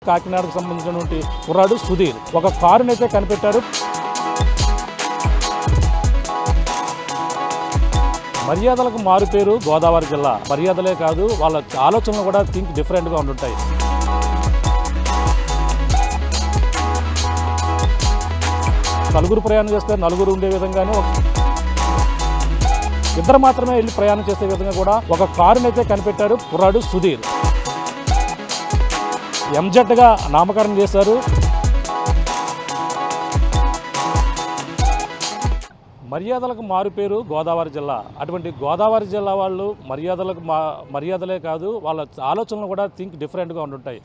కాకినాడకు సంబంధించినటువంటి కుర్రాడు సుధీర్ ఒక కారునైతే కనిపెట్టారు. మర్యాదలకు మారుపేరు గోదావరి జిల్లా. మర్యాదలే కాదు, వాళ్ళ ఆలోచనలు కూడా థింక్ డిఫరెంట్గా ఉంటుంటాయి. నలుగురు ప్రయాణం చేస్తే నలుగురు ఉండే విధంగానే ఇద్దరు మాత్రమే వెళ్ళి ప్రయాణం చేసే విధంగా కూడా ఒక కారునైతే కనిపెట్టారు కుర్రాడు సుధీర్. ఎంజెడ్గా నామకరణం చేశారు. మర్యాదలకు మారుపేరు గోదావరి జిల్లా. అటువంటి గోదావరి జిల్లా వాళ్ళు మర్యాదలే కాదు, వాళ్ళ ఆలోచనలు కూడా థింక్ డిఫరెంట్గా ఉంటుంటాయి.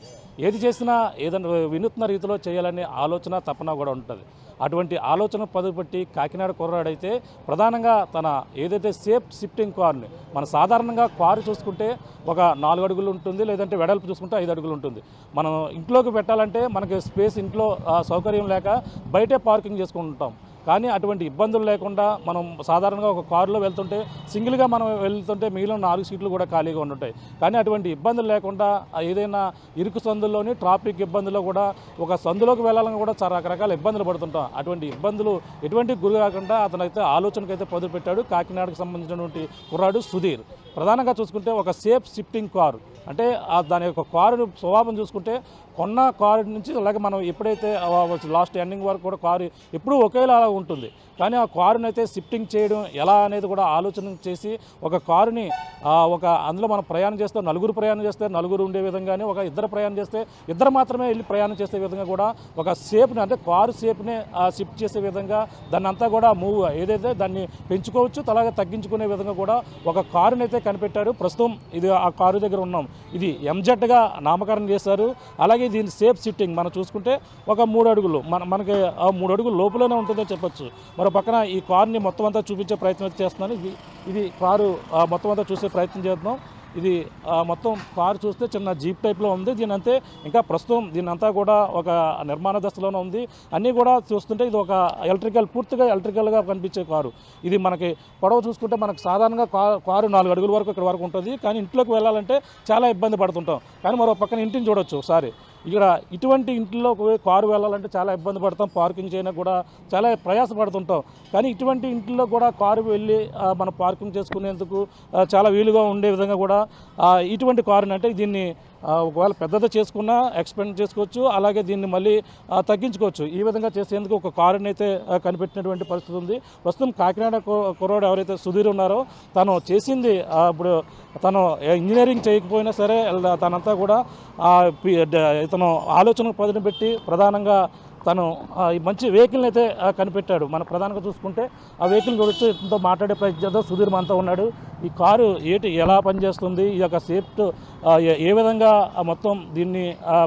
ఏది చేసినా ఏదైనా వినూత్న రీతిలో చేయాలనే ఆలోచన తపన కూడా ఉంటుంది. అటువంటి ఆలోచన పదుపెట్టి కాకినాడ కుర్రాడైతే ప్రధానంగా తన ఏదైతే సేఫ్ షిఫ్టింగ్ కార్ని, మన సాధారణంగా కారు చూసుకుంటే ఒక 4 అడుగులు ఉంటుంది, లేదంటే వెడల్పు చూసుకుంటే 5 అడుగులు ఉంటుంది. మనం ఇంట్లోకి పెట్టాలంటే మనకి స్పేస్ ఇంట్లో సౌకర్యం లేక బయటే పార్కింగ్ చేసుకుంటాం. కానీ అటువంటి ఇబ్బందులు లేకుండా మనం సాధారణంగా ఒక కారులో వెళ్తుంటే సింగిల్గా మనం వెళ్తుంటే మిగిలిన 4 సీట్లు కూడా ఖాళీగా ఉంటాయి. కానీ అటువంటి ఇబ్బందులు లేకుండా ఏదైనా ఇరుకు సందుల్లోని ట్రాఫిక్ ఇబ్బందుల్లో కూడా ఒక సందులోకి వెళ్ళాలని కూడా చాలా రకరకాల ఇబ్బందులు పడుతుంటాం. అటువంటి ఇబ్బందులు ఎటువంటి గురి కాకుండా అతనైతే ఆలోచనకైతే మొదలుపెట్టాడు కాకినాడకు సంబంధించినటువంటి కుర్రాడు సుధీర్. ప్రధానంగా చూసుకుంటే ఒక సేఫ్ షిఫ్టింగ్ కారు అంటే దాని యొక్క కారు స్వభావం చూసుకుంటే కొన్న కారు నుంచి అలాగే మనం ఎప్పుడైతే లాస్ట్ ఎండింగ్ వరకు కూడా కారు ఎప్పుడూ ఒకేలా ఉంటుంది. కానీ ఆ కారుని అయితే షిఫ్టింగ్ చేయడం ఎలా అనేది కూడా ఆలోచన చేసి ఒక కారుని అందులో మనం ప్రయాణం చేస్తే నలుగురు ప్రయాణం చేస్తే నలుగురు ఉండే విధంగానే ఒక ఇద్దరు ప్రయాణం చేస్తే ఇద్దరు మాత్రమే వెళ్ళి ప్రయాణం చేసే విధంగా కూడా ఒక సేఫ్ని అంటే కారు సేఫ్ని షిఫ్ట్ చేసే విధంగా దాన్ని అంతా కూడా ఏదైతే దాన్ని పెంచుకోవచ్చు అలాగే తగ్గించుకునే విధంగా కూడా ఒక కారుని అయితే కనిపెట్టారు. ప్రస్తుతం ఇది ఆ కారు దగ్గర ఉన్నాం. ఇది ఎంజెడ్గా నామకరణం చేశారు. అలాగే దీని సేఫ్ షిఫ్టింగ్ మనం చూసుకుంటే ఒక 3 అడుగులు మనకి 3 అడుగులు లోపలనే ఉంటుందని చెప్పొచ్చు. మరో పక్కన ఈ కారుని మొత్తం అంతా చూపించే ప్రయత్నం చేస్తున్నాను. ఇది కారు మొత్తం అంతా చూసే ప్రయత్నం చేస్తున్నాం. ఇది మొత్తం కారు చూస్తే చిన్న జీప్ టైప్లో ఉంది. దీనంతే ఇంకా ప్రస్తుతం దీనంతా కూడా ఒక నిర్మాణ దశలోనే ఉంది. అన్నీ కూడా చూస్తుంటే ఇది ఒక పూర్తిగా ఎలక్ట్రికల్గా కనిపించే కారు. ఇది మనకి పొడవు చూసుకుంటే మనకు సాధారణంగా కారు 4 అడుగుల వరకు ఇక్కడ వరకు ఉంటుంది. కానీ ఇంట్లోకి వెళ్ళాలంటే చాలా ఇబ్బంది పడుతుంటాం. కానీ మరో పక్కన ఇంటిని చూడొచ్చు ఒకసారి. ఇక్కడ ఇటువంటి ఇంట్లో కారు వెళ్ళాలంటే చాలా ఇబ్బంది పడతాం, పార్కింగ్ చేయడానికి కూడా చాలా ప్రయాసపడుతుంటాం. కానీ ఇటువంటి ఇంట్లో కూడా కారు వెళ్ళి మనం పార్కింగ్ చేసుకునేందుకు చాలా వీలుగా ఉండే విధంగా కూడా ఇటువంటి కారుని అంటే దీన్ని ఒకవేళ పెద్దది చేసుకున్నా ఎక్స్పెండ్ చేసుకోవచ్చు, అలాగే దీన్ని మళ్ళీ తగ్గించుకోవచ్చు. ఈ విధంగా చేసేందుకు ఒక కారుని అయితే కనిపెట్టినటువంటి పరిస్థితి ఉంది. ప్రస్తుతం కాకినాడ కుర్రాడు ఎవరైతే సుధీర్ ఉన్నారో తను చేసింది ఇప్పుడు తను ఇంజనీరింగ్ చేయకపోయినా సరే తనంతా కూడా ఇతను ఆలోచనకు పదును పెట్టి ప్రధానంగా తను మంచి వెహికల్ని అయితే కనిపెట్టాడు. మన ప్రధానంగా చూసుకుంటే ఆ వెహికల్ గురించి ఎంతో మాట్లాడే ప్రయత్నం చేద్దాం. సుధీర్ మనతో ఉన్నాడు. ఈ కారు ఎలా పనిచేస్తుంది, ఈ యొక్క సేఫ్టీ ఏ విధంగా మొత్తం దీన్ని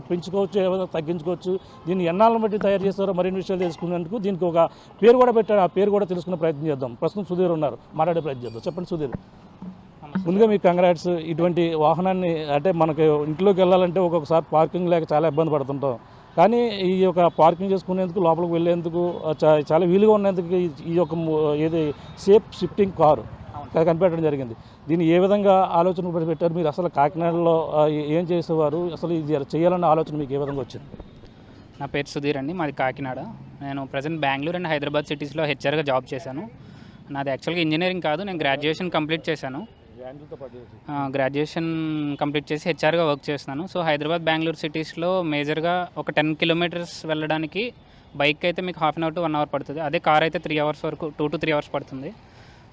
పెంచుకోవచ్చు, ఏ విధంగా తగ్గించుకోవచ్చు, దీన్ని ఎన్నాళ్ళని బట్టి తయారు చేస్తారో మరిన్ని విషయాలు తెలుసుకునేందుకు దీనికి ఒక పేరు కూడా పెట్టాడు. ఆ పేరు కూడా తెలుసుకునే ప్రయత్నం చేద్దాం. ప్రస్తుతం సుధీర్ ఉన్నారు, మాట్లాడే ప్రయత్నం చేద్దాం. చెప్పండి సుధీర్. ముందుగా మీకు కంగ్రాట్స్. ఇటువంటి వాహనాన్ని అంటే మనకి ఇంట్లోకి వెళ్ళాలంటే ఒక్కొక్కసారి పార్కింగ్ లేక చాలా ఇబ్బంది పడుతుంటాం. కానీ ఈ యొక్క పార్కింగ్ చేసుకునేందుకు లోపలికి వెళ్ళేందుకు చాలా వీలుగా ఉండేందుకు ఈ యొక్క ఏది సేఫ్ షిఫ్టింగ్ కారు కనిపెట్టడం జరిగింది. దీన్ని ఏ విధంగా ఆలోచన పెట్టారు మీరు? అసలు కాకినాడలో ఏం చేసేవారు? అసలు ఇది చేయాలన్న ఆలోచన మీకు ఏ విధంగా వచ్చింది? నా పేరు సుధీర్ అండి, మాది కాకినాడ. నేను ప్రజెంట్ బెంగళూరు అండ్ హైదరాబాద్ సిటీస్లో హెచ్ఆర్గా జాబ్ చేశాను. నాది యాక్చువల్గా ఇంజనీరింగ్ కాదు, నేను గ్రాడ్యుయేషన్ కంప్లీట్ చేశాను. గ్రాడ్యుయేషన్ కంప్లీట్ చేసి హెచ్ఆర్గా వర్క్ చేస్తున్నాను. సో హైదరాబాద్ బెంగళూరు సిటీస్లో మేజర్గా ఒక 10 కిలోమీటర్స్ వెళ్ళడానికి బైక్ అయితే మీకు 1/2 అవర్ టు 1 అవర్ పడుతుంది. అదే కార్ అయితే 3 అవర్స్ వరకు 2 to 3 అవర్స్ పడుతుంది.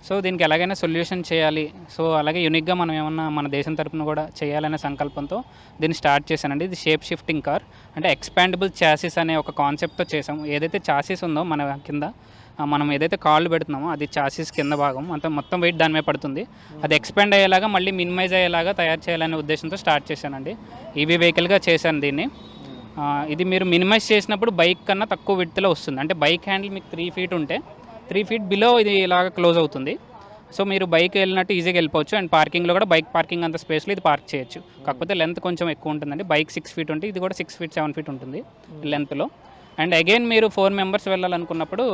సో దీనికి ఎలాగైనా సొల్యూషన్ చేయాలి, సో అలాగే యూనిక్గా మనం ఏమన్నా మన దేశం తరపున కూడా చేయాలనే సంకల్పంతో దీన్ని స్టార్ట్ చేశానండి. ఇది షేప్ షిఫ్టింగ్ కార్ అంటే ఎక్స్పాండబుల్ చాసిస్ అనే ఒక కాన్సెప్ట్తో చేసాము. ఏదైతే చాసిస్ ఉందో మన కింద మనం ఏదైతే కాళ్ళు పెడుతున్నామో అది చాసిస్ కింద భాగం అంతా మొత్తం వెయిట్ దాని మీద పడుతుంది. అది ఎక్స్పాండ్ అయ్యేలాగా మళ్ళీ మినిమైజ్ అయ్యేలాగా తయారు చేయాలనే ఉద్దేశంతో స్టార్ట్ చేశానండి. ఈవీ వెహికల్గా చేశాను దీన్ని. ఇది మీరు మినిమైజ్ చేసినప్పుడు బైక్ కన్నా తక్కువ విడ్త్లో వస్తుంది. అంటే బైక్ హ్యాండిల్ మీకు 3 feet ఉంటే 3 feet బిలో ఇది ఇలాగ క్లోజ్ అవుతుంది. సో మీరు బైక్ వెళ్ళినట్టు ఈజీగా వెళ్ళిపోవచ్చు. అండ్ పార్కింగ్లో కూడా బైక్ పార్కింగ్ అంత స్పేస్లో ఇది పార్క్ చేయొచ్చు. కాకపోతే లెంత్ కొంచెం ఎక్కువ ఉంటుందండి. బైక్ 6 feet ఉంటే ఇది కూడా 6 feet 7 feet ఉంటుంది లెంత్లో. అండ్ అగైన్ మీరు 4 members వెళ్ళాలనుకున్నప్పుడు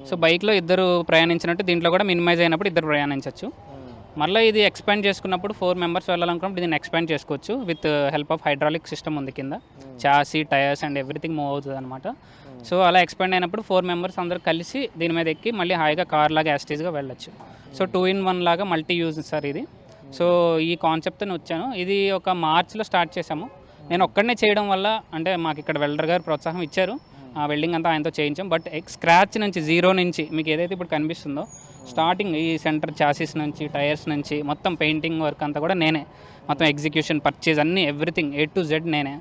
సో బైక్లో ఇద్దరు ప్రయాణించినట్టు దీంట్లో కూడా మినిమైజ్ అయినప్పుడు ఇద్దరు ప్రయాణించవచ్చు. మళ్ళీ ఇది ఎక్స్పాండ్ చేసుకున్నప్పుడు 4 మెంబర్స్ వెళ్ళాలనుకున్నప్పుడు దీన్ని ఎక్స్పాండ్ చేసుకోవచ్చు with help of hydraulic system ఉంది కింద, chassis tyres and everything move అవుతుంది అనమాట. సో అలా ఎక్స్పాండ్ అయినప్పుడు 4 మెంబర్స్ అందరూ కలిసి దీని మీద ఎక్కి మళ్ళీ హాయిగా కార్ లాగా యాస్టేజ్గా వెళ్ళొచ్చు. సో 2-in-1 లాగా మల్టీ యూజ్ సార్ ఇది. సో ఈ కాన్సెప్ట్తో వచ్చాను. ఇది ఒక మార్చ్లో స్టార్ట్ చేసాము. నేను ఒక్కడనే చేయడం వల్ల, అంటే మాకు ఇక్కడ వెల్డర్ గారు ప్రోత్సాహం ఇచ్చారు, ఆ వెల్డింగ్ అంతా ఆయనతో చేయించాం. బట్ స్క్రాచ్ నుంచి, జీరో నుంచి మీకు ఏదైతే ఇప్పుడు కనిపిస్తుందో స్టార్టింగ్ ఈ సెంటర్ చాసిస్ నుంచి, టైర్స్ నుంచి మొత్తం పెయింటింగ్ వర్క్ అంతా కూడా నేనే, మొత్తం ఎగ్జిక్యూషన్, పర్చేజ్ అన్నీ ఎవ్రీథింగ్ A to Z నేనే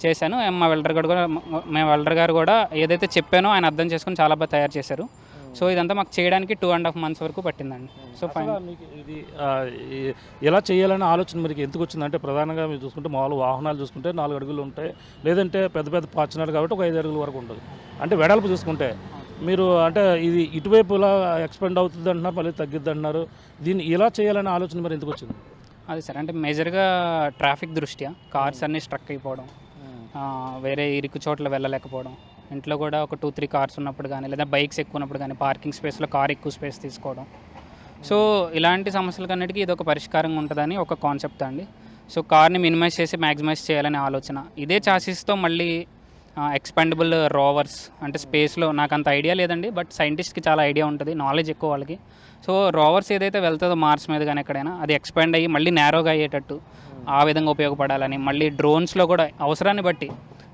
చేశాను. మా వెల్డర్ గారు కూడా ఏదైతే చెప్పానో ఆయన అర్థం చేసుకొని చాలా బాగా తయారు చేశారు. సో ఇదంతా మాకు చేయడానికి 2.5 months వరకు పట్టిందండి. సో మీకు ఇది ఎలా చేయాలనే ఆలోచన మీకు ఎందుకు వచ్చింది? అంటే ప్రధానంగా మీరు చూసుకుంటే మామూలు వాహనాలు చూసుకుంటే 4 అడుగులు ఉంటాయి, లేదంటే పెద్ద పెద్ద ఫార్చునర్ కాబట్టి ఒక 5 అడుగుల వరకు ఉంటుంది. అంటే వెడల్పు చూసుకుంటే మీరు అంటే ఇది ఇటువైపు ఇలా ఎక్స్పెండ్ అవుతుంది అంటున్నారు, మళ్ళీ తగ్గిద్ది అంటున్నారు. దీన్ని ఎలా చేయాలనే ఆలోచన మరి ఎందుకు వచ్చింది? అది సార్, అంటే మేజర్గా ట్రాఫిక్ దృష్ట్యా కార్స్ అన్నీ స్ట్రక్ అయిపోవడం, వేరే ఇరుకు చోట్ల వెళ్ళలేకపోవడం, ఇంట్లో కూడా ఒక 2-3 కార్స్ ఉన్నప్పుడు కానీ, లేదా బైక్స్ ఎక్కువ ఉన్నప్పుడు కానీ పార్కింగ్ స్పేస్లో కార్ ఎక్కువ స్పేస్ తీసుకోవడం. సో ఇలాంటి సమస్యలకన్నిటికీ ఇది ఒక పరిష్కారంగా ఉంటుందని ఒక కాన్సెప్ట్ అండి. సో కార్ని మినిమైజ్ చేసి మ్యాక్సిమైజ్ చేయాలనే ఆలోచన. ఇదే చాసిస్తో మళ్ళీ ఎక్స్పాండబుల్ రోవర్స్, అంటే స్పేస్లో నాకు అంత ఐడియా లేదండి, బట్ సైంటిస్ట్కి చాలా ఐడియా ఉంటుంది, నాలెడ్జ్ ఎక్కువ వాళ్ళకి. సో రోవర్స్ ఏదైతే వెళ్తుందో మార్స్ మీద కానీ ఎక్కడైనా, అది ఎక్స్పాండ్ అయ్యి మళ్ళీ నేరోగా అయ్యేటట్టు ఆ విధంగా ఉపయోగపడాలని, మళ్ళీ డ్రోన్స్లో కూడా అవసరాన్ని బట్టి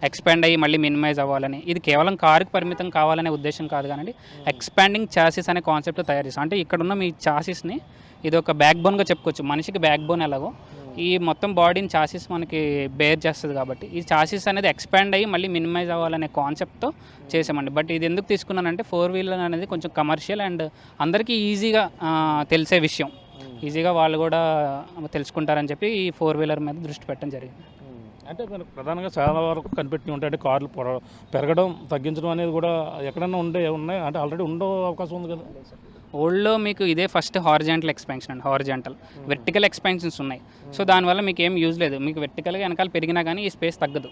ఎక్స్పాండ్ అయ్యి మళ్ళీ మినిమైజ్ అవ్వాలని. ఇది కేవలం కారుకి పరిమితం కావాలనే ఉద్దేశం కాదు కానీ ఎక్స్పాండింగ్ చాసిస్ అనే కాన్సెప్ట్ తయారు చేస్తాం. అంటే ఇక్కడున్న మీ చాసిస్ని ఇది ఒక బ్యాక్ బోన్గా చెప్పుకోవచ్చు. మనిషికి బ్యాక్ బోన్ ఎలాగో ఈ మొత్తం బాడీని చాసిస్ మనకి బేర్ చేస్తుంది కాబట్టి ఈ చాసిస్ అనేది ఎక్స్పాండ్ అయ్యి మళ్ళీ మినిమైజ్ అవ్వాలనే కాన్సెప్ట్తో చేసామండి. బట్ ఇది ఎందుకు తీసుకున్నానంటే 4-wheeler అనేది కొంచెం కమర్షియల్ అండ్ అందరికీ ఈజీగా తెలిసే విషయం, ఈజీగా వాళ్ళు కూడా తెలుసుకుంటారని చెప్పి ఈ 4-wheeler మీద దృష్టి పెట్టడం జరిగింది. అంటే మనకు ప్రధానంగా చాలా వరకు కనిపెట్టి ఉంటాయి. అంటే కార్లు పెరగడం తగ్గించడం అనేది కూడా ఎక్కడన్నా ఉన్నాయి, అంటే ఆల్రెడీ ఉండే అవకాశం ఉంది కదా. ఓల్డ్లో మీకు ఇదే ఫస్ట్ హారిజాంటల్ ఎక్స్పాన్షన్ అండి. హారిజాంటల్ వెర్టికల్ ఎక్స్పాన్షన్స్ ఉన్నాయి. సో దానివల్ల మీకు ఏం యూజ్ లేదు. మీకు వెర్టికల్గా వెనకాల పెరిగినా కానీ ఈ స్పేస్ తగ్గదు.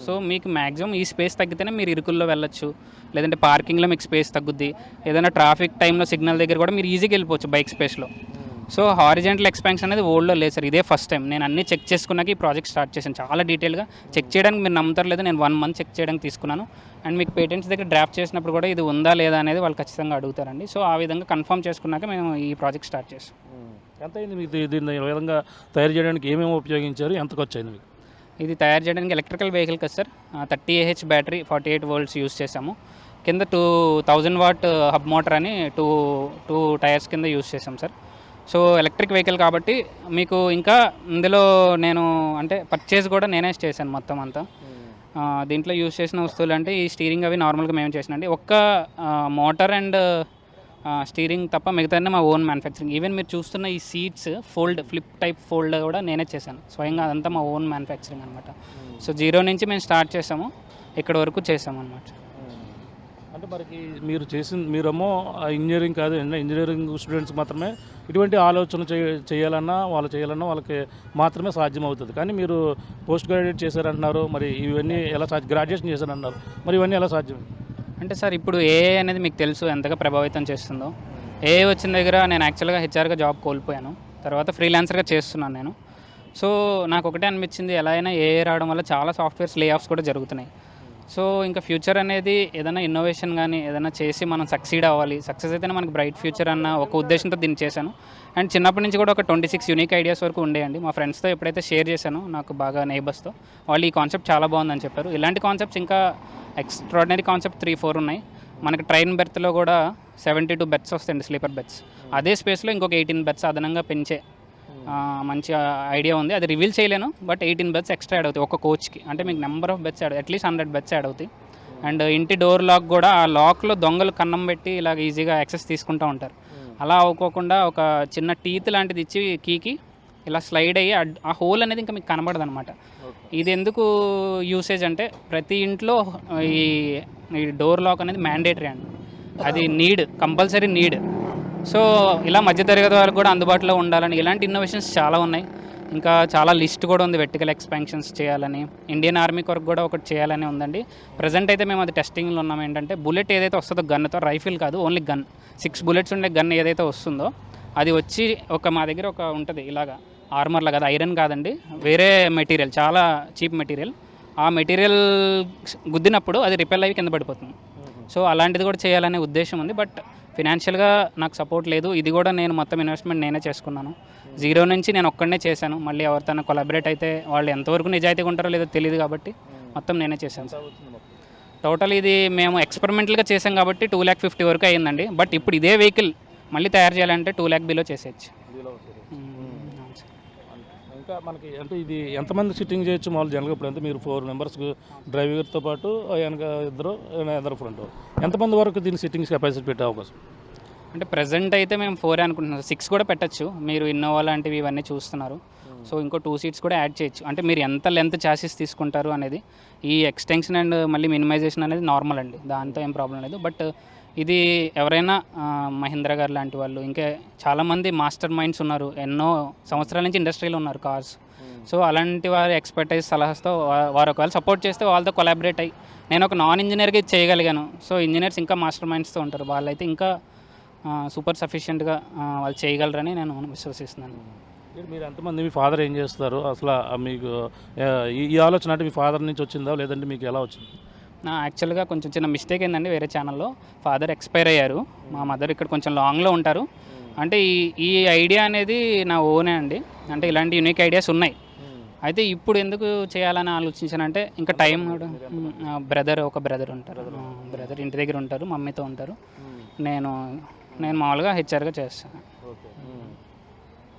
సో మీకు మ్యాక్సిమం ఈ స్పేస్ తగ్గితేనే మీరు ఇరుకుల్లో వెళ్ళొచ్చు, లేదంటే పార్కింగ్లో మీకు స్పేస్ తగ్గుద్ది, ఏదైనా ట్రాఫిక్ టైంలో సిగ్నల్ దగ్గర కూడా మీరు ఈజీగా వెళ్ళిపోవచ్చు బైక్ స్పేస్లో. సో హారిజాంటల్ ఎక్స్పాన్షన్ అనేది ఓల్డ్లో లేదు సార్, ఇదే ఫస్ట్ టైం. నేను అన్నీ చెక్ చేసుకున్నాక ఈ ప్రాజెక్ట్ స్టార్ట్ చేశాను. చాలా డీటెయిల్గా చెక్ చేయడానికి మీరు నమ్ముతారు లేదా, నేను 1 month చెక్ చేయడానికి తీసుకున్నాను. అండ్ మీకు పేటెంట్స్ దగ్గర డ్రాఫ్ట్ చేసినప్పుడు కూడా ఇది ఉందా లేదా అనేది వాళ్ళు ఖచ్చితంగా అడుగుతారండి. సో ఆ విధంగా కన్ఫర్మ్ చేసుకున్నాక మేము ఈ ప్రాజెక్ట్ స్టార్ట్ చేసాం. ఎంత అయింది మీకు దీన్ని ఈ విధంగా తయారు చేయడానికి? ఏమేమి ఉపయోగించారు, ఎంత ఖర్చు అయింది మీకు? ఇది తయారు చేయడానికి ఎలక్ట్రికల్ వెహికల్ కదా sir, 30 Ah battery 48 volts use చేసాము. కింద 2000 watt హబ్ మోటార్ అని టూ టైర్స్ కింద యూస్ చేసాం సార్. సో ఎలక్ట్రిక్ వెహికల్ కాబట్టి మీకు ఇంకా ఇందులో నేను అంటే పర్చేజ్ కూడా నేనే చేశాను మొత్తం అంతా. దీంట్లో యూజ్ చేసిన వస్తువులు అంటే ఈ స్టీరింగ్ అవి నార్మల్గా మేము చేసినండి. ఒక్క మోటార్ అండ్ స్టీరింగ్ తప్ప మిగతా మా ఓన్ మ్యానుఫ్యాక్చరింగ్. ఈవెన్ మీరు చూస్తున్న ఈ సీట్స్ ఫ్లిప్ టైప్ ఫోల్డ్ కూడా నేనే చేశాను స్వయంగా, అదంతా మా ఓన్ మ్యానుఫ్యాక్చరింగ్ అనమాట. సో 0 నుంచి మేము స్టార్ట్ చేసాము, ఇక్కడ వరకు చేసాము అనమాట. అంటే మనకి మీరేమో ఇంజనీరింగ్ కాదు, ఇంజనీరింగ్ స్టూడెంట్స్ మాత్రమే ఇటువంటి ఆలోచన చేయాలన్నా వాళ్ళకి మాత్రమే సాధ్యం అవుతుంది. కానీ మీరు పోస్ట్ గ్రాడ్యుయేట్ చేశారంటున్నారు, మరి ఇవన్నీ ఎలా గ్రాడ్యుయేషన్ చేశారంటున్నారు, మరి ఇవన్నీ ఎలా సాధ్యం? అంటే సార్ ఇప్పుడు ఏఐ అనేది మీకు తెలుసు ఎంతగా ప్రభావితం చేస్తుందో. ఏఐ వచ్చిన దగ్గర నేను యాక్చువల్గా హెచ్ఆర్గా జాబ్ కోల్పోయాను, తర్వాత ఫ్రీలాన్సర్గా చేస్తున్నాను నేను. సో నాకు ఒకటే అనిపించింది, ఎలా అయినా ఏఐ రావడం వల్ల చాలా సాఫ్ట్వేర్స్ లే ఆఫ్స్ కూడా జరుగుతున్నాయి. సో ఇంకా ఫ్యూచర్ అనేది ఏదైనా ఇన్నోవేషన్ కానీ ఏదైనా చేసి మనం సక్సీడ్ అవ్వాలి, సక్సెస్ అయితేనే మనకి బ్రైట్ ఫ్యూచర్ అన్న ఒక ఉద్దేశంతో దీన్ని చేశాను. అండ్ చిన్నప్పటి నుంచి కూడా ఒక 26 యూనిక్ ఐడియాస్ వరకు ఉండేయండి. మా ఫ్రెండ్స్తో ఎప్పుడైతే షేర్ చేశానో, నాకు బాగా నైబర్స్తో, వాళ్ళు ఈ కాన్సెప్ట్ చాలా బాగుందని చెప్పారు. ఇలాంటి కాన్సెప్ట్స్ ఇంకా ఎక్స్ట్రాడినరీ కాన్సెప్ట్ 3-4 ఉన్నాయి. మనకి ట్రైన్ బెర్త్లో కూడా 72 బెర్త్స్ వస్తాయండి, స్లీపర్ బెర్త్స్. అదే స్పేస్లో ఇంకొక 18 బెర్త్స్ అదనంగా పెంచే మంచి ఐడియా ఉంది. అది రివీల్ చేయలేను, బట్ 18 బెర్త్స్ ఎక్స్ట్రా యాడ్ అవుతాయి ఒక కోచ్కి. అంటే మీకు number of berths at least 100 berths add అవుతాయి. అండ్ ఇంటి డోర్ లాక్ కూడా ఆ లాక్లో దొంగలు కన్నం పెట్టి ఇలాగ ఈజీగా యాక్సెస్ తీసుకుంటూ ఉంటారు. అలా అవ్వకోకుండా ఒక చిన్న టీత్ లాంటిది ఇచ్చి కీకి ఇలా స్లైడ్ అయ్యి ఆ హోల్ అనేది ఇంకా మీకు కనబడదు అనమాట. ఇది ఎందుకు యూసేజ్ అంటే ప్రతి ఇంట్లో ఈ డోర్ లాక్ అనేది మ్యాండేటరీ అండి, అది కంపల్సరీ నీడ్. సో ఇలా మధ్యతరగతి వాళ్ళకి కూడా అందుబాటులో ఉండాలని ఇలాంటి ఇన్నోవేషన్స్ చాలా ఉన్నాయి. ఇంకా చాలా లిస్ట్ కూడా ఉంది, వెర్టికల్ ఎక్స్పాన్షన్స్ చేయాలని. ఇండియన్ ఆర్మీ కొరకు కూడా ఒకటి చేయాలని ఉందండి. ప్రజెంట్ అయితే మేము అది టెస్టింగ్లో ఉన్నాం. ఏంటంటే బుల్లెట్ ఏదైతే వస్తుందో గన్తో, రైఫిల్ కాదు, ఓన్లీ గన్, 6 bullets ఉండే గన్ ఏదైతే వస్తుందో అది వచ్చి మా దగ్గర ఒక ఉంటుంది ఇలాగా ఆర్మర్ లాగా, అది ఐరన్ కాదండి, వేరే మెటీరియల్, చాలా చీప్ మెటీరియల్. ఆ మెటీరియల్ గుద్దినప్పుడు అది రిపెల్ అయ్యి కింద పడిపోతుంది. సో అలాంటిది కూడా చేయాలనే ఉద్దేశం ఉంది. బట్ ఫినాన్షియల్గా నాకు సపోర్ట్ లేదు. ఇది కూడా నేను మొత్తం ఇన్వెస్ట్మెంట్ నేనే చేసుకున్నాను. జీరో నుంచి నేను ఒక్కడనే చేశాను. మళ్ళీ ఎవరితో కొలాబరేట్ అయితే వాళ్ళు ఎంతవరకు నిజాయితీగా ఉంటారో లేదో తెలియదు కాబట్టి మొత్తం నేనే చేశాను సార్. టోటల్ ఇది మేము ఎక్స్పెరిమెంటల్గా చేసాం కాబట్టి 2,50,000 వరకు అయ్యిందండి. బట్ ఇప్పుడు ఇదే వెహికల్ మళ్ళీ తయారు చేయాలంటే 2,00,000 బిలో చేసేయచ్చు. ఇంకా మనకి అంటే ఇది ఎంతమంది సిట్టింగ్ చేయొచ్చు మామూలు జనరల్గా? ఇప్పుడు అంటే మీరు 4 మెంబర్స్ డ్రైవర్తో పాటు వెనక ఇద్దరు ఫ్రంట్, ఎంతమంది వరకు దీన్ని సిట్టింగ్స్ కెపాసిటీ పెట్టే అవకాశం? అంటే ప్రజెంట్ అయితే మేము 4 అనుకుంటున్నాం. 6 కూడా పెట్టచ్చు. మీరు ఇన్నోవా లాంటివి ఇవన్నీ చూస్తున్నారు. సో ఇంకో 2 సీట్స్ కూడా యాడ్ చేయొచ్చు. అంటే మీరు ఎంత లెంత్ చాసిస్ తీసుకుంటారు అనేది, ఈ ఎక్స్టెన్షన్ అండ్ మళ్ళీ మినిమైజేషన్ అనేది నార్మల్ అండి, దాంతో ఏం ప్రాబ్లం లేదు. బట్ ఇది ఎవరైనా మహీంద్రా గారు లాంటి వాళ్ళు, ఇంకా చాలామంది మాస్టర్ మైండ్స్ ఉన్నారు, ఎన్నో సంవత్సరాల నుంచి ఇండస్ట్రీలో ఉన్నారు కార్స్. సో అలాంటి వారి ఎక్స్పర్టైజ్ సలహాతో వారు ఒకవేళ సపోర్ట్ చేస్తే వాళ్ళతో కొలాబరేట్ అయ్యి నేను ఒక నాన్ ఇంజనీర్గా ఇది చేయగలిగాను. సో ఇంజనీర్స్ ఇంకా మాస్టర్ మైండ్స్తో ఉంటారు, వాళ్ళైతే ఇంకా సూపర్ సఫిషియెంట్గా వాళ్ళు చేయగలరని నేను విశ్వసిస్తున్నాను. మీరు ఎంతమంది, మీ ఫాదర్ ఏం చేస్తారు అసలు? మీకు ఈ ఆలోచన అంటే మీ ఫాదర్ నుంచి వచ్చిందా లేదంటే మీకు ఎలా వచ్చింది? యాక్చువల్గా కొంచెం చిన్న మిస్టేక్ ఏంటండి, వేరే ఛానల్లో ఫాదర్ ఎక్స్పైర్ అయ్యారు. మా మదర్ ఇక్కడ కొంచెం లాంగ్లో ఉంటారు. అంటే ఈ ఐడియా అనేది నా ఓనే అండి. అంటే ఇలాంటి యూనిక్ ఐడియాస్ ఉన్నాయి. అయితే ఇప్పుడు ఎందుకు చేయాలని ఆలోచించానంటే ఇంకా టైం, ఒక బ్రదర్ ఉంటారు, బ్రదర్ ఇంటి దగ్గర ఉంటారు, మమ్మీతో ఉంటారు. నేను మామూలుగా హెచ్ఆర్గా చేస్తాను.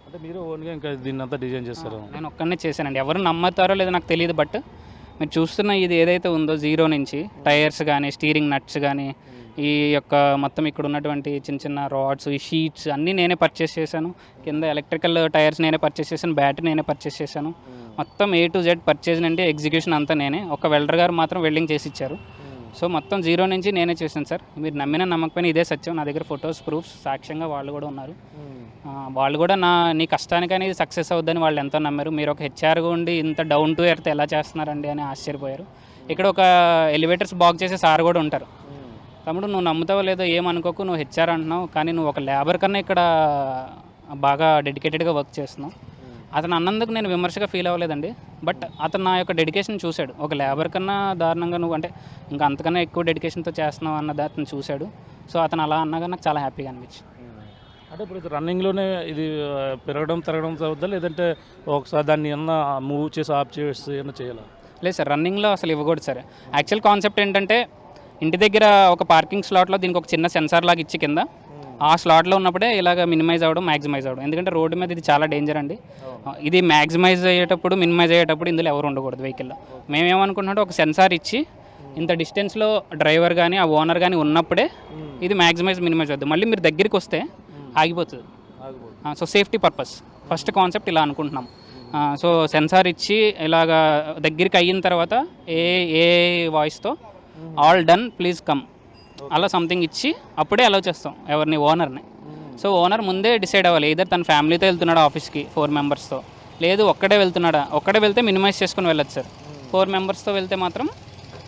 అంటే మీరు ఓన్గా ఇంకా దీన్ని అంతా డిజైన్ చేస్తారు? నేను ఒక్కనే చేశానండి. ఎవరు నమ్ముతారో లేదో నాకు తెలియదు. బట్ మీరు చూస్తున్న ఇది ఏదైతే ఉందో జీరో నుంచి టైర్స్ కానీ, స్టీరింగ్ నట్స్ కానీ, ఈ యొక్క మొత్తం ఇక్కడ ఉన్నటువంటి చిన్న చిన్న రాడ్స్, ఈ షీట్స్ అన్నీ నేనే పర్చేస్ చేశాను. కింద ఎలక్ట్రికల్ టైర్స్ నేనే పర్చేస్ చేశాను, బ్యాటరీ నేనే పర్చేస్ చేశాను. మొత్తం A to Z పర్చేజ్ నుండి ఎగ్జిక్యూషన్ అంతా నేనే. ఒక వెల్డర్ గారు మాత్రం వెల్డింగ్ చేసి ఇచ్చారు. సో మొత్తం జీరో నుంచి నేనే చేశాను సార్. మీరు నమ్మిన నమ్మకపోయినా ఇదే సత్యం. నా దగ్గర ఫొటోస్, ప్రూఫ్స్, సాక్ష్యంగా వాళ్ళు కూడా ఉన్నారు. వాళ్ళు కూడా నీ కష్టానికని ఇది సక్సెస్ అవుద్దని వాళ్ళు ఎంతో నమ్మారు. మీరు ఒక హెచ్ఆర్గా ఉండి ఇంత డౌన్ టు ఎర్త్ ఎలా చేస్తున్నారండి అని ఆశ్చర్యపోయారు. ఇక్కడ ఒక ఎలివేటర్స్ బాగు చేసే సార్ కూడా ఉంటారు. తమ్ముడు నువ్వు నమ్ముతావో లేదో ఏమనుకోకు, నువ్వు హెచ్ఆర్ అంటున్నావు కానీ నువ్వు ఒక లేబర్ కన్నా ఇక్కడ బాగా డెడికేటెడ్గా వర్క్ చేస్తున్నావు. అతను అన్నందుకు నేను విమర్శగా ఫీల్ అవ్వలేదండి. బట్ అతను నా యొక్క డెడికేషన్ చూశాడు. ఒక లేబర్ కన్నా దారుణంగా నువ్వు అంటే ఇంకా అంతకన్నా ఎక్కువ డెడికేషన్తో చేస్తున్నావు అన్నది అతను చూశాడు. సో అతను అలా అన్నాగా నాకు చాలా హ్యాపీగా అనిపించింది. అంటే ఇప్పుడు ఇది రన్నింగ్లోనే ఇది తిరగడం అవుతుందా లేదంటే ఒకసారి దాన్ని ఏమన్నా మూవ్ చేసి ఆఫ్ చేసి ఏమన్నా చేయాలా? లేదు సార్, రన్నింగ్లో అసలు ఇవ్వకూడదు సార్. యాక్చువల్ కాన్సెప్ట్ ఏంటంటే ఇంటి దగ్గర ఒక పార్కింగ్ స్లాట్లో దీనికి ఒక చిన్న సెన్సార్ లాగా ఇచ్చి కింద ఆ స్లాట్లో ఉన్నప్పుడే ఇలాగ మినిమైజ్ అవ్వడం, మ్యాక్సిమైజ్ అవ్వడం. ఎందుకంటే రోడ్డు మీద ఇది చాలా డేంజర్ అండి. ఇది మ్యాక్సిమైజ్ అయ్యేటప్పుడు, మినిమైజ్ అయ్యేటప్పుడు ఇందులో ఎవరు ఉండకూడదు వెహికల్లో. మేమేమనుకుంటున్నాం ఒక సెన్సార్ ఇచ్చి ఇంత డిస్టెన్స్లో డ్రైవర్ కానీ ఆ ఓనర్ కానీ ఉన్నప్పుడే ఇది మ్యాక్సిమైజ్, మినిమైజ్ అవుతుంది. మళ్ళీ మీరు దగ్గరికి వస్తే ఆగిపోతుంది. So safety purpose first concept ఇలా అనుకుంటున్నాం. సో సెన్సార్ ఇచ్చి ఇలాగా దగ్గరికి అయిన తర్వాత ఏ వాయిస్తో ఆల్ డన్ ప్లీజ్ కమ్ అలా సంథింగ్ ఇచ్చి అప్పుడే అలౌ చేస్తాం ఎవరిని, ఓనర్ని. సో ఓనర్ ముందే డిసైడ్ అవ్వాలి, ఇద్దరు తన ఫ్యామిలీతో వెళ్తున్నాడా ఆఫీస్కి 4 మెంబర్స్తో, లేదు ఒక్కడే వెళ్తున్నాడా. ఒక్కడే వెళ్తే మినిమైజ్ చేసుకుని వెళ్ళొచ్చు సార్. 4 మెంబర్స్తో వెళ్తే మాత్రం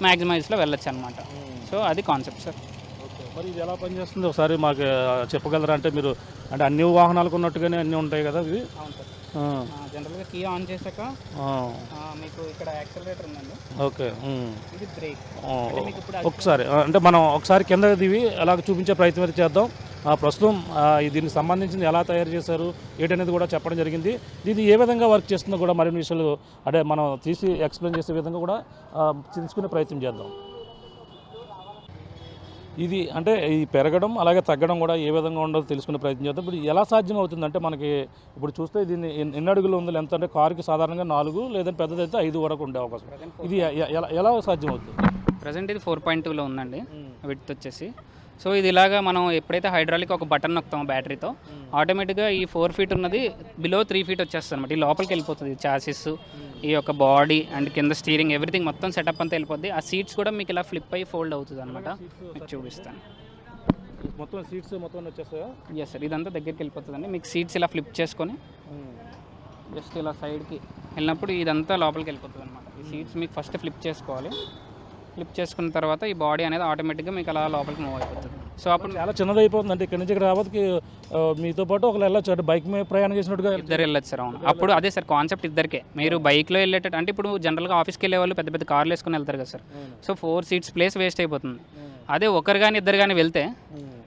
మ్యాక్సిమైజ్లో వెళ్ళొచ్చు అనమాట. సో అది కాన్సెప్ట్ సార్. మరి ఇది ఎలా పనిచేస్తుంది ఒకసారి మాకు చెప్పగలరా? అంటే మీరు అంటే అన్ని వాహనాలకు ఉన్నట్టుగానే అన్నీ ఉంటాయి కదా ఇవి? అవును సార్. జనరల్గా కీ ఆన్ చేశాక మీకు ఇక్కడ యాక్సిలరేటర్ ఉందండి. ఓకే, ఇది బ్రేక్. ఒకసారి అంటే మనం ఒకసారి కింద దివి అలాగ చూపించే ప్రయత్నం అయితే చేద్దాం. ప్రస్తుతం దీనికి సంబంధించింది ఎలా తయారు చేశారు ఏంటనేది కూడా చెప్పడం జరిగింది. ఇది ఏ విధంగా వర్క్ చేస్తుందో కూడా మరిన్ని విషయాలు అంటే మనం తీసి ఎక్స్ప్లెయిన్ చేసే విధంగా కూడా తెలుసుకునే ప్రయత్నం చేద్దాం. ఇది అంటే ఈ పెరగడం అలాగే తగ్గడం కూడా ఏ విధంగా ఉండదో తెలుసుకునే ప్రయత్నం చేద్దాం. ఇప్పుడు ఎలా సాధ్యం అవుతుందంటే మనకి ఇప్పుడు చూస్తే దీన్ని ఎన్ని అడుగులు ఉంది ఎంత అంటే కారుకి సాధారణంగా 4 లేదంటే పెద్దదైతే 5 వరకు ఉండే అవకాశం. ఇది ఎలా సాధ్యం అవుతుంది? ప్రజెంట్ ఇది 4.2లో ఉందండి విడ్త్ వచ్చేసి. సో ఇది ఇలాగా మనం ఎప్పుడైతే హైడ్రాలిక్ ఒక బటన్ నొక్కుతామో బ్యాటరీతో ఆటోమేటిక్గా ఈ 4 ఫీట్ ఉన్నది బిలో 3 ఫీట్ వచ్చేస్తుంది అనమాట. ఈ లోపలికి వెళ్ళిపోతుంది చాసిస్, ఈ యొక్క బాడీ అండ్ కింద స్టీరింగ్ ఎవ్రీథింగ్ మొత్తం సెటప్ అంతా వెళ్ళిపోద్ది. ఆ సీట్స్ కూడా మీకు ఇలా ఫ్లిప్ అయ్యి ఫోల్డ్ అవుతుంది అనమాట. మీకు చూపిస్తాను. మొత్తం సీట్స్ మొత్తం వచ్చేస్తాయా? ఎస్ సార్, ఇదంతా దగ్గరికి వెళ్ళిపోతుందండి. మీకు సీట్స్ ఇలా ఫ్లిప్ చేసుకొని జస్ట్ ఇలా సైడ్కి వెళ్ళినప్పుడు ఇదంతా లోపలికి వెళ్ళిపోతుంది అనమాట. ఈ సీట్స్ మీకు ఫస్ట్ ఫ్లిప్ చేసుకోవాలి. ఫ్లిప్ చేసుకున్న తర్వాత ఈ బాడీ అనేది ఆటోమేటిక్గా మీకు అలా లోపలికి మూవ్ అయిపోతుంది. సో అప్పుడు చాలా చిన్నది అయిపోతుంది. అంటే ఇక్కడ నుంచి ఇక్కడ రావద్దుకి మీతో పాటు ఒకళ్ళు వెళ్ళొచ్చు, అంటే బైక్ మీద ప్రయాణం చేసినట్టుగా ఇద్దరు వెళ్ళొచ్చు సార్. అవును, అప్పుడు అదే సార్ కాన్సెప్ట్ ఇద్దరికే. మీరు బైక్లో వెళ్ళేటట్టు అంటే ఇప్పుడు జనరల్గా ఆఫీస్కి వెళ్ళే వాళ్ళు పెద్ద పెద్ద కార్లు వేసుకుని వెళ్తారు కదా sir. So 4 seats place waste అయిపోతుంది. అదే ఒకరు కానీ ఇద్దరు కానీ వెళ్తే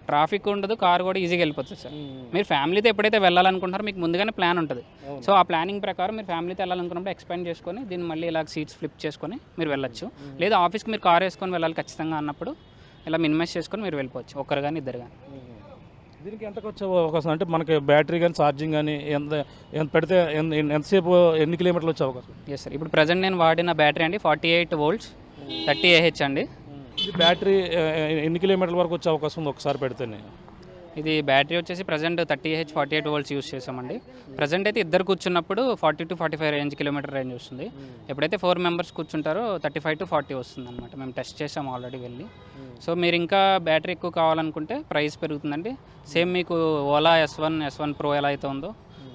ట్రాఫిక్ ఉండదు, కార్ కూడా ఈజీగా వెళ్ళిపోతుంది సార్. మీరు ఫ్యామిలీతో ఎప్పుడైతే వెళ్ళాలనుకుంటారో మీకు ముందుగానే ప్లాన్ ఉంటుంది. సో ఆ ప్లానింగ్ ప్రకారం మీరు ఫ్యామిలీతో వెళ్ళాలనుకున్నప్పుడు ఎక్స్పాండ్ చేసుకొని దీన్ని మళ్ళీ ఇలా సీట్స్ ఫ్లిప్ చేసుకొని మీరు వెళ్ళొచ్చు. లేదా ఆఫీస్కి మీరు కార్ వేసుకొని వెళ్ళాలి ఖచ్చితంగా అన్నప్పుడు ఇలా మినిమైజ్ చేసుకొని మీరు వెళ్ళిపోవచ్చు, ఒకరు కానీ ఇద్దరు కానీ. దీనికి ఎంత వచ్చే అవకాశం, అంటే మనకి బ్యాటరీ కానీ ఛార్జింగ్ కానీ ఎంత పెడితే ఎంతసేపు ఎన్ని కిలోమీటర్లు వచ్చే అవకాశం? ఎస్ సార్, ఇప్పుడు ప్రజెంట్ నేను వాడిన బ్యాటరీ అండి 48 volts 30 Ah అండి. ఇది బ్యాటరీ ఎన్ని కిలోమీటర్ల వరకు వచ్చే అవకాశం ఉంది ఒకసారి పెడితేనే? ఇది బ్యాటరీ వచ్చేసి ప్రజెంట్ 30 Ah 48 volts యూస్ చేసామండి. ప్రజెంట్ అయితే ఇద్దరు కూర్చున్నప్పుడు 40 to 45 కిలోమీటర్ రేంజ్ వస్తుంది. ఎప్పుడైతే 4 members కూర్చుంటారో 35 to 40 వస్తుంది అనమాట. మేము టెస్ట్ చేసాము ఆల్రెడీ వెళ్ళి. సో మీరు ఇంకా బ్యాటరీ ఎక్కువ కావాలనుకుంటే ప్రైస్ పెరుగుతుందండి. సేమ్ మీకు ఓలా S1 Pro ఎలా అయితే ఉందో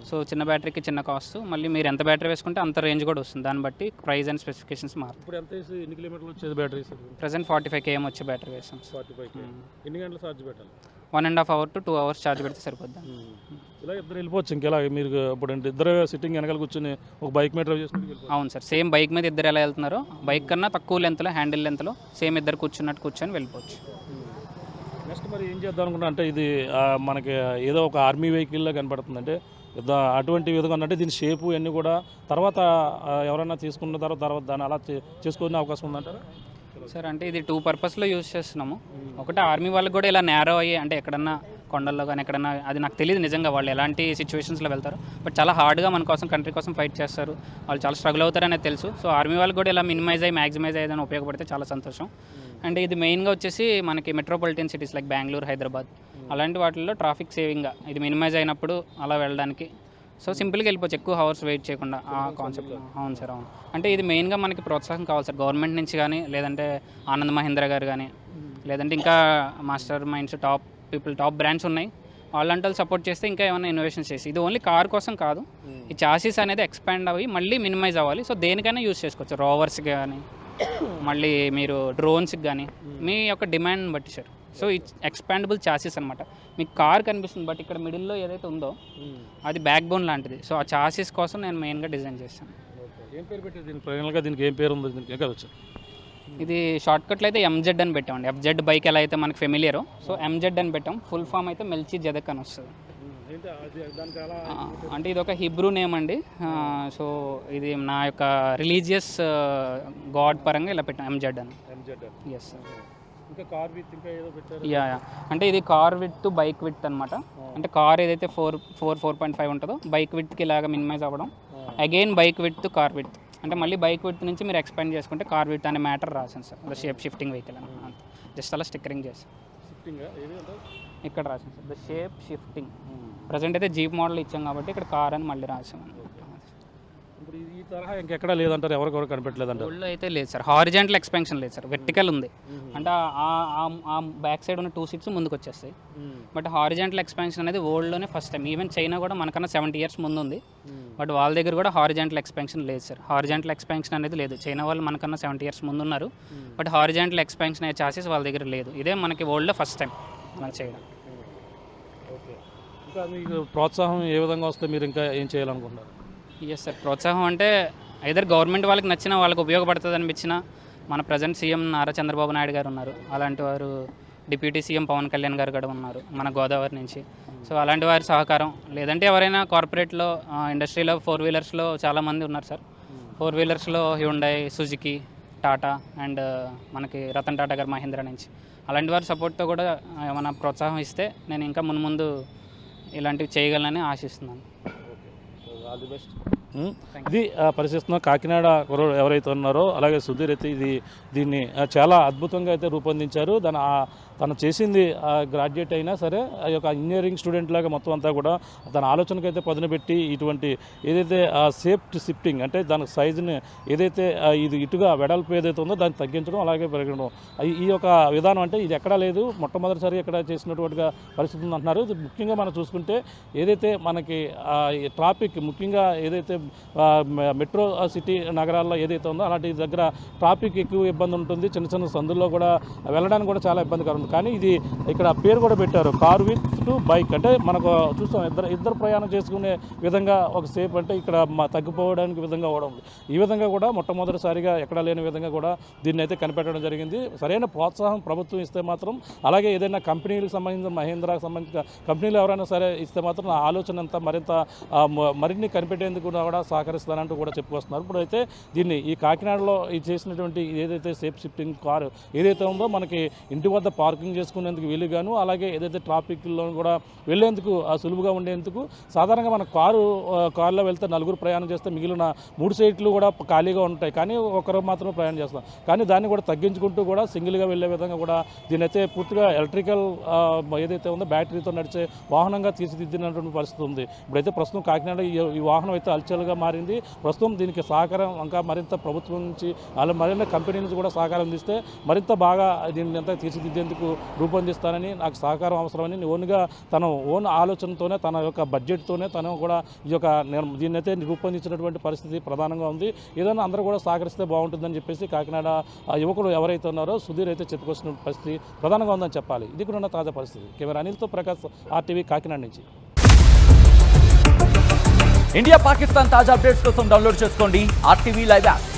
సో చిన్న బ్యాటరీకి చిన్న కాస్ట్, మళ్ళీ మీరు ఎంత బ్యాటరీ వేసుకుంటే అంత రేంజ్ కూడా వస్తుంది. దాన్ని బట్టి ప్రైస్ అండ్ స్పెసిఫికేషన్స్ మారుతాయి. ఇప్పుడు ఎంత ఎన్ని కిలోమీటర్లు వచ్చేది బ్యాటరీ? ప్రజెంట్ 45 km వచ్చే బ్యాటరీ వేసాం. 45 ఎన్ని గంటలు ఛార్జ్ పెట్టాలి? 1.5 hour to 2 hours ఛార్జ్ పెడితే సరిపోద్ది. ఇలా ఇద్దరు వెళ్ళిపోవచ్చు. ఇంకెలా మీరు ఇప్పుడు ఇద్దరు సిట్టింగ్ వెనకాల కూర్చొని ఒక బైక్ మీద డ్రైవ్ చేసినట్టు? అవును సార్, సేమ్ బైక్ మీద ఇద్దరు ఎలా వెళ్తున్నారో బైక్ కన్నా తక్కువ లెంత్లో హ్యాండిల్ లెంత్లో సేమ్ ఇద్దరు కూర్చొని వెళ్ళిపోవచ్చు. నెక్స్ట్ మరి ఏం చేద్దాం అనుకుంటా అంటే ఇది మనకి ఏదో ఒక ఆర్మీ వెహికల్లో కనపడుతుంది. అంటే అటువంటి విధంగా అంటే దీని షేపు అన్నీ కూడా తర్వాత ఎవరైనా తీసుకున్న తర్వాత దాన్ని అలా చేసుకునే అవకాశం ఉందంటారా సార్? అంటే ఇది 2 purpose యూజ్ చేస్తున్నాము. ఒకటి ఆర్మీ వాళ్ళకి కూడా ఇలా నేరో అయ్యి అంటే ఎక్కడన్నా కొండల్లో కానీ ఎక్కడన్నా, అది నాకు తెలియదు నిజంగా వాళ్ళు ఎలాంటి సిచ్యువేషన్స్లో వెళ్తారు, బట్ చాలా హార్డ్గా మన కోసం కంట్రీ కోసం ఫైట్ చేస్తారు, వాళ్ళు చాలా స్ట్రగుల్ అవుతారనేది తెలుసు. సో ఆర్మీ వాళ్ళకి కూడా ఇలా మినిమైజ్ అయ్యి మ్యాక్సిమైజ్ అయ్యేదని ఉపయోగపడితే చాలా సంతోషం. అండ్ ఇది మెయిన్గా వచ్చేసి మనకి metropolitan cities like Bengaluru, Hyderabad అలాంటి వాటిల్లో ట్రాఫిక్ సేవింగ్గా ఇది మినిమైజ్ అయినప్పుడు అలా వెళ్ళడానికి సో సింపుల్గా వెళ్ళిపోవచ్చు, ఎక్కువ అవర్స్ వెయిట్ చేయకుండా ఆ కాన్సెప్ట్. అవును సార్, అవును. అంటే ఇది మెయిన్గా మనకి ప్రోత్సాహం కావాలి సార్ గవర్నమెంట్ నుంచి కానీ, లేదంటే ఆనంద్ మహీంద్రా గారు కానీ, లేదంటే ఇంకా master minds top people top brands ఉన్నాయి, వాళ్ళంటే సపోర్ట్ చేస్తే ఇంకా ఏమైనా ఇన్నోవేషన్స్ చేసి. ఇది ఓన్లీ కార్ కోసం కాదు, ఈ చాసీస్ అనేది ఎక్స్పాండ్ అవ్వి మళ్ళీ మినిమైజ్ అవ్వాలి. సో దేనికైనా యూస్ చేసుకోవచ్చు, రోవర్స్కి కానీ మళ్ళీ మీరు డ్రోన్స్కి కానీ మీ యొక్క డిమాండ్ బట్టి sir. So it's expandable chassis అనమాట. మీకు కార్ కనిపిస్తుంది బట్ ఇక్కడ మిడిల్లో ఏదైతే ఉందో అది బ్యాక్ బోన్ లాంటిది. సో ఆ చాసీస్ కోసం నేను మెయిన్గా డిజైన్ చేశాను. ఏం పేరు పెట్టారు దీనికి? ఫైనల్గా దీనికి ఏం పేరు ఉంది? దీనికి ఇది షార్ట్కట్లో అయితే MZ అని పెట్టామండి. FZ బైక్ ఎలా అయితే మనకు ఫెమిలియరో సో MZ అని పెట్టాం. ఫుల్ ఫామ్ అయితే మెల్చిజెదెక్ అని వస్తుంది. అంటే ఇది ఒక హిబ్రూ నేమ్ అండి. సో ఇది నా యొక్క రిలీజియస్ గాడ్ పరంగా ఇలా పెట్టాం MZ అని. Yes sir. యా అంటే ఇది కార్ విత్ బైక్ విత్ అనమాట. అంటే కార్ ఏదైతే 4.5 ఉంటుందో బైక్ విత్కి ఇలాగా మినిమైజ్ అవ్వడం, again bike with car with, అంటే మళ్ళీ బైక్ విత్ నుంచి మీరు ఎక్స్పాండ్ చేసుకుంటే కార్ విత్ అనే మ్యాటర్ రాశాను sir. The shape shifting vehicle అని జస్ట్ అలా స్టిక్కరింగ్ చేశాను. ఇక్కడ రాశాను sir the shape shifting. Present అయితే జీప్ మోడల్ ఇచ్చాం కాబట్టి ఇక్కడ కార్ అని మళ్ళీ రాసాం. ఇప్పుడు ఈ తరహా ఇంకెక్కడా లేదంటారు, ఎవరికెవరు కనిపెట్టలేదంటారు? ఊళ్ళో అయితే లేదు సార్, హారిజాంటల్ ఎక్స్పాన్షన్ లేదు సార్, వెర్టికల్ ఉంది. అంటే ఆ బ్యాక్ సైడ్ ఉన్న 2 seats ముందుకు వచ్చేస్తాయి. బట్ హారిజాంటల్ ఎక్స్పాన్షన్ అనేది వరల్డ్లోనే ఫస్ట్ టైం. ఈవెన్ చైనా కూడా మనకన్నా 70 years ముందు ఉంది, బట్ వాళ్ళ దగ్గర కూడా హారిజాంటల్ ఎక్స్పాన్షన్ లేదు సార్. హారిజాంటల్ ఎక్స్పాన్షన్ అనేది లేదు. చైనా వాళ్ళు మనకన్నా 70 years ముందు ఉన్నారు, బట్ హారిజాంటల్ ఎక్స్పాన్షన్ అయ్యే చాసెస్ వాళ్ళ దగ్గర లేదు. ఇదే మనకి వరల్డ్లో ఫస్ట్ టైం మనం చేయడం. ఓకే, ఇంకా మీకు ప్రోత్సాహం ఏ విధంగా వస్తే మీరు ఇంకా ఏం చేయాలనుకుంటున్నారు? ఎస్ సార్, ప్రోత్సాహం అంటే ఐదర్ గవర్నమెంట్ వాళ్ళకి నచ్చినా, వాళ్ళకి ఉపయోగపడుతుంది అనిపించినా, మన ప్రజెంట్ సీఎం నారా చంద్రబాబు నాయుడు గారు ఉన్నారు, అలాంటి వారు డిప్యూటీ సీఎం పవన్ కళ్యాణ్ గారు కూడా ఉన్నారు మన గోదావరి నుంచి. సో అలాంటి వారి సహకారం, లేదంటే ఎవరైనా కార్పొరేట్లో ఇండస్ట్రీలో 4-wheelersలో చాలామంది ఉన్నారు సార్. 4-wheelersలో హ్యుండై, సుజుకి, టాటా అండ్ మనకి రతన్ టాటా గారు మహీంద్రా నుంచి, అలాంటి వారి సపోర్ట్తో కూడా ఏమైనా ప్రోత్సాహం ఇస్తే నేను ఇంకా ముందు ఇలాంటివి చేయగలనని ఆశిస్తున్నాను. All the best. ఇది పరిశీలిస్తున్న కాకినాడ కుర్రోడు ఎవరైతే ఉన్నారో, అలాగే సుధీర్ అయితే దీన్ని చాలా అద్భుతంగా అయితే రూపొందించారు. తను చేసింది గ్రాడ్యుయేట్ అయినా సరే ఆ యొక్క ఇంజనీరింగ్ స్టూడెంట్ లాగా మొత్తం అంతా కూడా తన ఆలోచనకైతే పదును పెట్టి ఇటువంటి ఏదైతే సేఫ్టీ షిఫ్టింగ్ అంటే దాని సైజుని ఏదైతే ఇది ఇటుగా వెడల్పు ఏదైతే ఉందో దాన్ని తగ్గించడం, అలాగే పెరగడం, ఈ యొక్క విధానం అంటే ఇది ఎక్కడా లేదు, మొట్టమొదటిసారి ఇక్కడ చేసినటువంటిగా పరిస్థితి అంటున్నారు. ముఖ్యంగా మనం చూసుకుంటే ఏదైతే మనకి ట్రాఫిక్ ముఖ్యంగా ఏదైతే మెట్రో సిటీ నగరాల్లో ఏదైతే ఉందో అలాంటి దగ్గర ట్రాఫిక్ ఎక్కువ ఇబ్బంది ఉంటుంది, చిన్న చిన్న సందుల్లో కూడా వెళ్ళడానికి కూడా చాలా ఇబ్బందికరం ఉంది. కానీ ఇది ఇక్కడ పేరు కూడా పెట్టారు, కార్ విత్ టు బైక్. అంటే మనకు చూస్తాం ఇద్దరు ప్రయాణం చేసుకునే విధంగా ఒక సేఫ్, అంటే ఇక్కడ తగ్గిపోవడానికి విధంగా కూడా ఉంది. ఈ విధంగా కూడా మొట్టమొదటిసారిగా ఎక్కడా లేని విధంగా కూడా దీన్ని అయితే కనిపెట్టడం జరిగింది. సరైన ప్రోత్సాహం ప్రభుత్వం ఇస్తే మాత్రం, అలాగే ఏదైనా కంపెనీలకు సంబంధించిన మహేంద్రాకు సంబంధించిన కంపెనీలు ఎవరైనా సరే ఇస్తే మాత్రం ఆ ఆలోచన అంతా మరిన్ని కనిపెట్టేందుకు కూడా సహకరిస్తానంటూ కూడా చెప్పుకొస్తున్నారు. ఇప్పుడైతే దీన్ని ఈ కాకినాడలో చేసినటువంటి ఏదైతే సేఫ్ షిఫ్టింగ్ కారు ఏదైతే ఉందో మనకి ఇంటి వద్ద పార్కింగ్ చేసుకునేందుకు వీలుగాను, అలాగే ఏదైతే ట్రాఫిక్లో కూడా వెళ్ళేందుకు సులువుగా ఉండేందుకు, సాధారణంగా మన కారులో వెళ్తే నలుగురు ప్రయాణం చేస్తే మిగిలిన 3 సీట్లు కూడా ఖాళీగా ఉంటాయి, కానీ ఒకరు మాత్రమే ప్రయాణం చేస్తాం. కానీ దాన్ని కూడా తగ్గించుకుంటూ కూడా సింగిల్గా వెళ్ళే విధంగా కూడా దీని అయితే పూర్తిగా ఎలక్ట్రికల్ ఏదైతే ఉందో బ్యాటరీతో నడిచే వాహనంగా తీర్చిదిద్దినటువంటి పరిస్థితి ఉంది. ఇప్పుడైతే ప్రస్తుతం కాకినాడ ఈ వాహనం అయితే అల్చల్గా మారింది. ప్రస్తుతం దీనికి సహకారం ఇంకా మరింత ప్రభుత్వం నుంచి అలా మరిన్ని కంపెనీ నుంచి కూడా సహకారం అందిస్తే మరింత బాగా దీన్ని అంతా తీర్చిదిద్దేందుకు రూపొందిస్తానని, నాకు సహకారం అవసరమని ఓన్గా తన ఓన్ ఆలోచనతోనే తన యొక్క బడ్జెట్తోనే తను కూడా దీన్ని అయితే రూపొందించినటువంటి పరిస్థితి ప్రధానంగా ఉంది. ఏదైనా అందరూ కూడా సహకరిస్తే బాగుంటుందని చెప్పేసి కాకినాడ యువకులు ఎవరైతే ఉన్నారో సుధీర్ అయితే చెప్పుకొస్తున్న పరిస్థితి ప్రధానంగా ఉందని చెప్పాలి. ఇది కూడా ఉన్న తాజా పరిస్థితి. కెమెరా అనిల్తో ప్రకాష్, RTV కాకినాడ నుంచి. ఇండియా పాకిస్తాన్ తాజా అప్డేట్స్ కోసం డౌన్లోడ్ చేసుకోండి RTV లైవ్ యాప్.